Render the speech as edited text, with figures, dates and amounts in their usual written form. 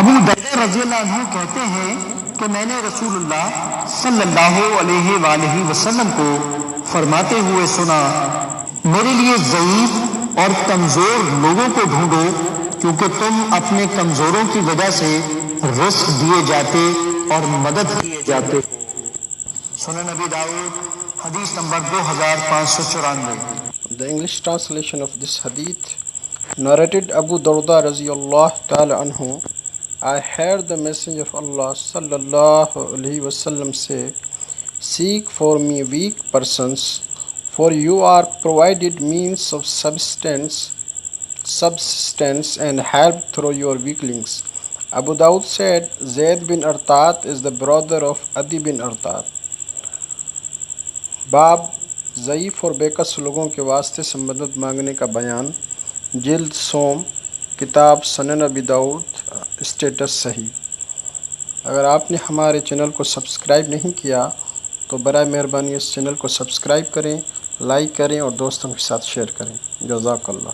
ابو دردہ رضی اللہ عنہ کہتے ہیں کہ میں نے رسول اللہ صلی اللہ علیہ وآلہ وسلم کو فرماتے ہوئے سنا، میرے لیے ضعیف اور کمزور لوگوں کو ڈھونڈو، کیونکہ تم اپنے کمزوروں کی وجہ سے رزق دیے جاتے اور مدد کیے جاتے۔ سنن نبی داؤد حدیث number 2594۔ The English translation of this hadith, narrated Abu Darda Raziyallah Ta'ala Anhu, I heard the Messenger of Allah Sallallahu Alaihi Wasallam say, seek for me weak persons, for you are provided means of subsistence and help through your weaklings. Abu Dawud said, Zayd bin Artat is the brother of Adi bin Artat. باب ضعیف اور بےکس لوگوں کے واسطے سے مدد مانگنے کا بیان، جلد سوم، کتاب سنن ابی داؤد، اسٹیٹس صحیح۔ اگر آپ نے ہمارے چینل کو سبسکرائب نہیں کیا تو برائے مہربانی اس چینل کو سبسکرائب کریں، لائک کریں اور دوستوں کے ساتھ شیئر کریں۔ جزاک اللہ۔